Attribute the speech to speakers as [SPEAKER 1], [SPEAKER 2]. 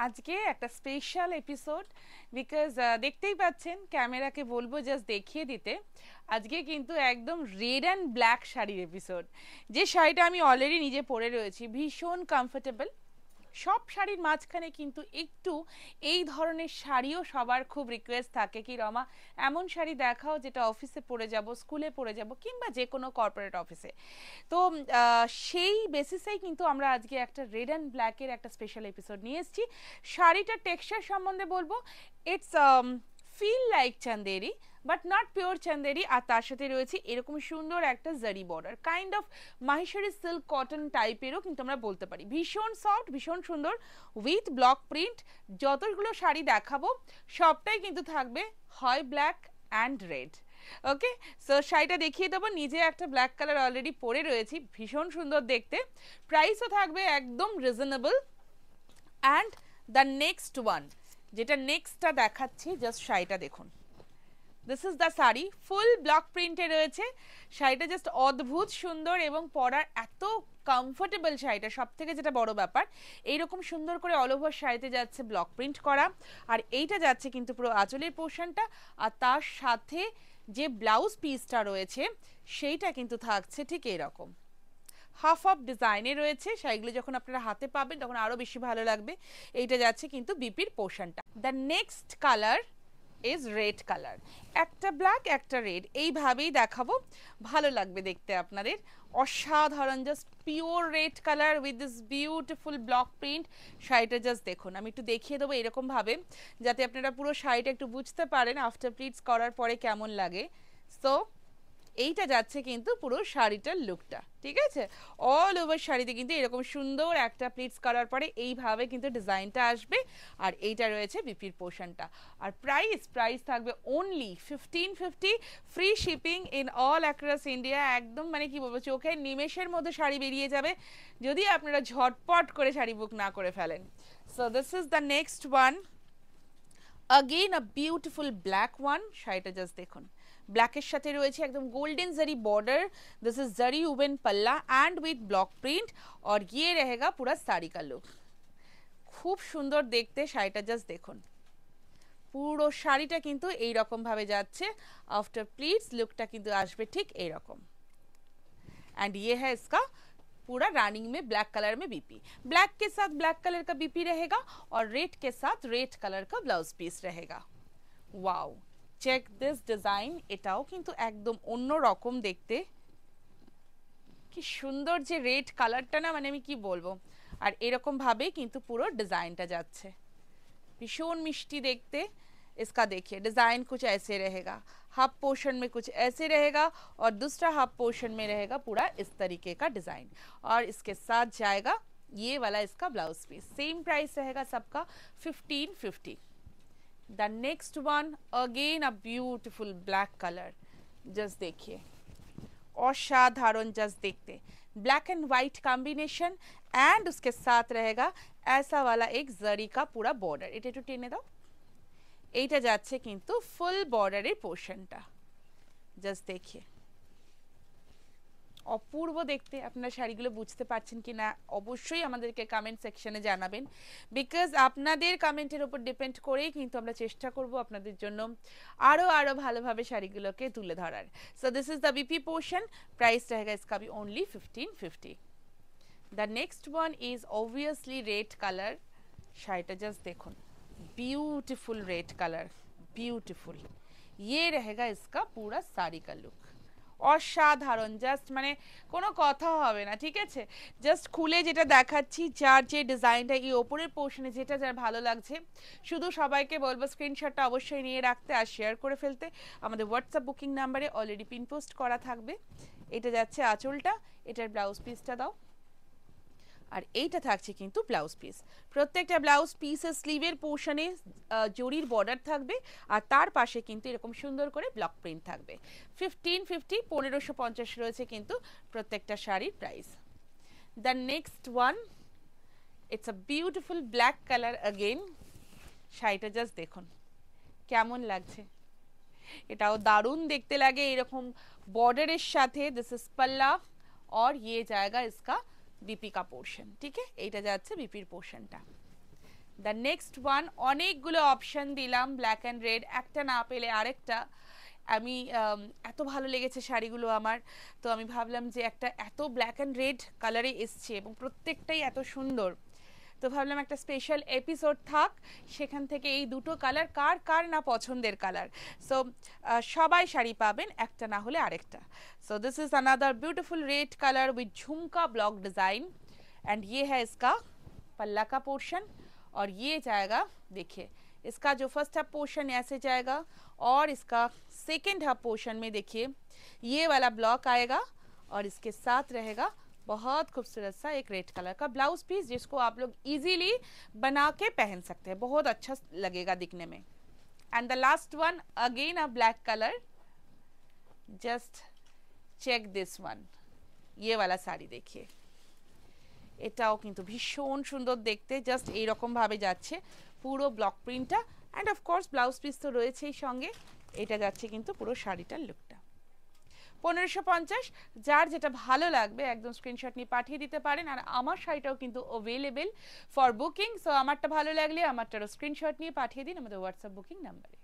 [SPEAKER 1] আজকে একটা special episode because দেখতেই পাচ্ছেন ক্যামেরাকে বলবো জাস্ট দেখিয়ে দিতে। আজকে কিন্তু একদম রেড অ্যান্ড ব্ল্যাক শাড়ির এপিসোড। যে শাড়িটা আমি অলরেডি নিজে পরে রয়েছি, ভীষণ কমফোর্টেবল। সব শাড়ির মাঝখানে কিন্তু একটু এই ধরনের শাড়িও সবার খুব রিকোয়েস্ট থাকে কি রমা এমন শাড়ি দেখাও যেটা অফিসে পরে যাব, স্কুলে পরে যাব, কিংবা যে কোনো কর্পোরেট অফিসে। তো সেই বেসিসেই কিন্তু আমরা আজকে একটা রেড অ্যান্ড ব্ল্যাকের একটা স্পেশাল এপিসোড নিয়ে এসেছি। শাড়িটার টেক্সচার সম্বন্ধে বলবো, it's feel like Chanderi but not pure Chanderi, আর তার সাথে রয়েছে এরকম সুন্দর একটা zari border, kind of Maheshwari silk cotton টাইপেরও কিন্তু আমরা বলতে পারি। ভীষণ সফট, ভীষণ সুন্দর, উইথ ব্লক প্রিন্ট। যতগুলো শাড়ি দেখাবো সবটাই কিন্তু থাকবে হয় black and red. Okay, so শাড়িটা দেখিয়ে দেবো। নিজে একটা ব্ল্যাক কালার অলরেডি পরে রয়েছি, ভীষণ সুন্দর দেখতে। প্রাইসও থাকবে একদম reasonable. And the next one, যেটা নেক্সটটা দেখাচ্ছি, জাস্ট শাড়িটা দেখুন। This is the sari, full block প্রিন্টে রয়েছে। শাড়িটা জাস্ট অদ্ভুত সুন্দর এবং পরার এত কমফোর্টেবল। শাড়িটা সব থেকে যেটা বড় ব্যাপার, এইরকম সুন্দর করে অল ওভার শাড়িতে যাচ্ছে ব্লক প্রিন্ট করা, আর এইটা যাচ্ছে কিন্তু পুরো আঁচলের পোর্শনটা, আর তার সাথে যে ব্লাউজ পিসটা রয়েছে সেইটা কিন্তু থাকছে ঠিক এরকম হাফ অফ ডিজাইনে রয়েছে। শাড়িগুলো যখন আপনারা হাতে পাবেন তখন আরও বেশি ভালো লাগবে। এইটা যাচ্ছে কিন্তু বিপির পোর্শনটা। The next colour is red colour, একটা ব্ল্যাক একটা রেড, এইভাবেই দেখাবো, ভালো লাগবে দেখতে আপনাদের। অসাধারণ, just pure red colour with this beautiful block print. শাড়িটা জাস্ট দেখুন, আমি একটু দেখিয়ে দেবো এরকমভাবে যাতে আপনারা পুরো শাড়িটা একটু বুঝতে পারেন আফটার প্লিটস করার পরে কেমন লাগে। সো এইটা যাচ্ছে কিন্তু পুরো শাড়িটার লুকটা, ঠিক আছে? অল ওভার শাড়িতে কিন্তু এরকম সুন্দর একটা প্লিটস করার পরে এইভাবে কিন্তু ডিজাইনটা আসবে, আর এইটা রয়েছে বিপির পোর্শনটা। আর প্রাইস থাকবে only 1550, free shipping in all across India. একদম মানে কি বলবো, চোখের নিমেষের মধ্যে শাড়ি বেরিয়ে যাবে যদি আপনারা ঝটপট করে শাড়ি বুক না করে ফেলেন। So this is the next one, again a beautiful black one. শাড়িটা জাস্ট দেখুন, ব্ল্যাকের সাথে রয়েছে একদম golden zari border. This is zari woven पल्ला एंड विथ ब्लॉक प्रिंट, और ये रहेगा पूरा साड़ी का लुक। খুব সুন্দর দেখতে শাড়িটা, জাস্ট দেখুন পুরো শাড়িটা কিন্তু এই রকম ভাবে যাচ্ছে। आफ्टर प्लीट्स लुकটা কিন্তু আসবে ঠিক এই রকম। एंड ये है इसका पूरा रनिंग में ब्लैक कलर में बीपी, ब्लैक के साथ ब्लैक कलर का बीपी रहेगा, और रेड के साथ रेड कलर का ब्लाउज पीस रहेगा। वाओ, চেক দিস ডিজাইন, এটাও কিন্তু একদম অন্য রকম দেখতে। কি সুন্দর যে রেড কালারটা, না মানে আমি কি বলবো। আর এরকম ভাবে কিন্তু পুরো ডিজাইনটা যাচ্ছে, ভীষণ মিষ্টি দেখতে। इसका देखिए डिज़ाइन कुछ ऐसे रहेगा, हाफ पोर्शन में कुछ ऐसे रहेगा, और दूसरा हाफ पोर्शन में रहेगा पूरा इस तरीके का डिज़ाइन, और इसके साथ जाएगा ये वाला इसका ब्लाउज पीस। सेम प्राइस रहेगा सबका 1550। The next one again a beautiful black colour, just देखिए असाधारण, जस्ट देखते black and white combination, and उसके साथ रहेगा ऐसा वाला एक जरी का पूरा बॉर्डर। এটা একটু টেনে দাও, এইটা যাচ্ছে কিন্তু ফুল বর্ডারের পোর্শনটা, জাস্ট দেখিয়ে অপূর্ব দেখতে। আপনারা শাড়িগুলো বুঝতে পারছেন কি না অবশ্যই আমাদেরকে কমেন্ট সেকশনে জানাবেন, বিকজ আপনাদের কমেন্টের উপর ডিপেন্ড করেই কিন্তু আমরা চেষ্টা করব আপনাদের জন্য আরো আরো ভালোভাবে শাড়িগুলোকে তুলে ধরার। So this is the BP portion, price रहेगा इसका भी only 1550। The next one is obviously red colour. শাড়িটা জাস্ট দেখুন, ब्यूटीफुल रेड कलर, ब्यूटीफुल। ये रहेगा इसका पूरा साड़ी का लुक, অসাধারণ, জাস্ট মানে কোনো কথা হবে না, ঠিক আছে? জাস্ট খুলে যেটা দেখাচ্ছি, যার যে ডিজাইনটা এই ওপরের পোর্শনে যেটা যার ভালো লাগছে, শুধু সবাইকে বলবো স্ক্রিনশটটা অবশ্যই নিয়ে রাখতে আর শেয়ার করে ফেলতে। আমাদের হোয়াটসঅ্যাপ বুকিং নাম্বারে অলরেডি পিন পোস্ট করা থাকবে। এটা যাচ্ছে আঁচলটা, এটার ব্লাউজ পিসটা দাও, আর এইটা থাকছে কিন্তু ব্লাউজ পিস। প্রত্যেকটা ব্লাউজ পিসের স্লিভের পোর্শনে জরির বর্ডার থাকবে, আর তার পাশে কিন্তু এরকম সুন্দর করে ব্লক প্রিন্ট থাকবে। 1550, 1550 রয়েছে কিন্তু প্রত্যেকটা শাড়ির price. The next one, it's a beautiful black colour again. শাড়িটা জাস্ট দেখুন কেমন লাগছে, এটাও দারুণ দেখতে লাগে এরকম বর্ডারের সাথে। দিস ইজ पल्ला, और ये जाएगा इसका बीपी का पोर्शन, ठीक है? এইটা যাচ্ছে বিপির পোর্শনটা। দ্য নেক্সট ওয়ান, অনেকগুলো অপশন দিলাম ব্ল্যাক অ্যান্ড রেড, একটা না পেলে আরেকটা। আমি এত ভালো লেগেছে শাড়িগুলো আমার, তো আমি ভাবলাম যে একটা এত ব্ল্যাক অ্যান্ড রেড কালারে এসছে এবং প্রত্যেকটাই এত সুন্দর, তো ভাবলাম একটা স্পেশাল এপিসোড থাক, সেখান থেকে এই দুটো কালার কার কার না পছন্দের কালার। সো সবাই শাড়ি পাবেন, একটা না হলে আরেকটা। So this is another beautiful red colour with झुमका ब्लॉक डिज़ाइन एंड ये है इसका पल्ला का पोर्शन। और ये जाएगा, देखिए इसका जो फर्स्ट हाफ पोर्शन ऐसे जाएगा और इसका सेकेंड हाफ पोर्शन में देखिए ये वाला ब्लॉक आएगा और इसके साथ रहेगा बहुत खूबसूरत सा एक रेड कलर का ब्लाउज पीस, जिसको आप लोग इजीली बना के पहन सकते हैं, बहुत अच्छा लगेगा दिखने में। And the last one again a black colour, just check this one, ये वाला শাড়ি देखिए, এটাও কিন্তু ভীষণ সুন্দর দেখতে, জাস্ট এইরকম ভাবে যাচ্ছে পুরো ব্লক প্রিন্টটা, অ্যান্ড অফকোর্স ব্লাউজ পিস তো রয়েছেই সঙ্গে, এটা যাচ্ছে কিন্তু পুরো শাড়িটার লুকটা। 1550, যার যেটা ভালো লাগবে একদম স্ক্রিনশট নিয়ে পাঠিয়ে দিতে পারেন। আর আমার শাড়িটাও কিন্তু অ্যাভেলেবেল ফর বুকিং, সো আমারটা ভালো লাগলে আমারটারও স্ক্রিনশট নিয়ে পাঠিয়ে দিন আমাদের হোয়াটসঅ্যাপ বুকিং নাম্বারে।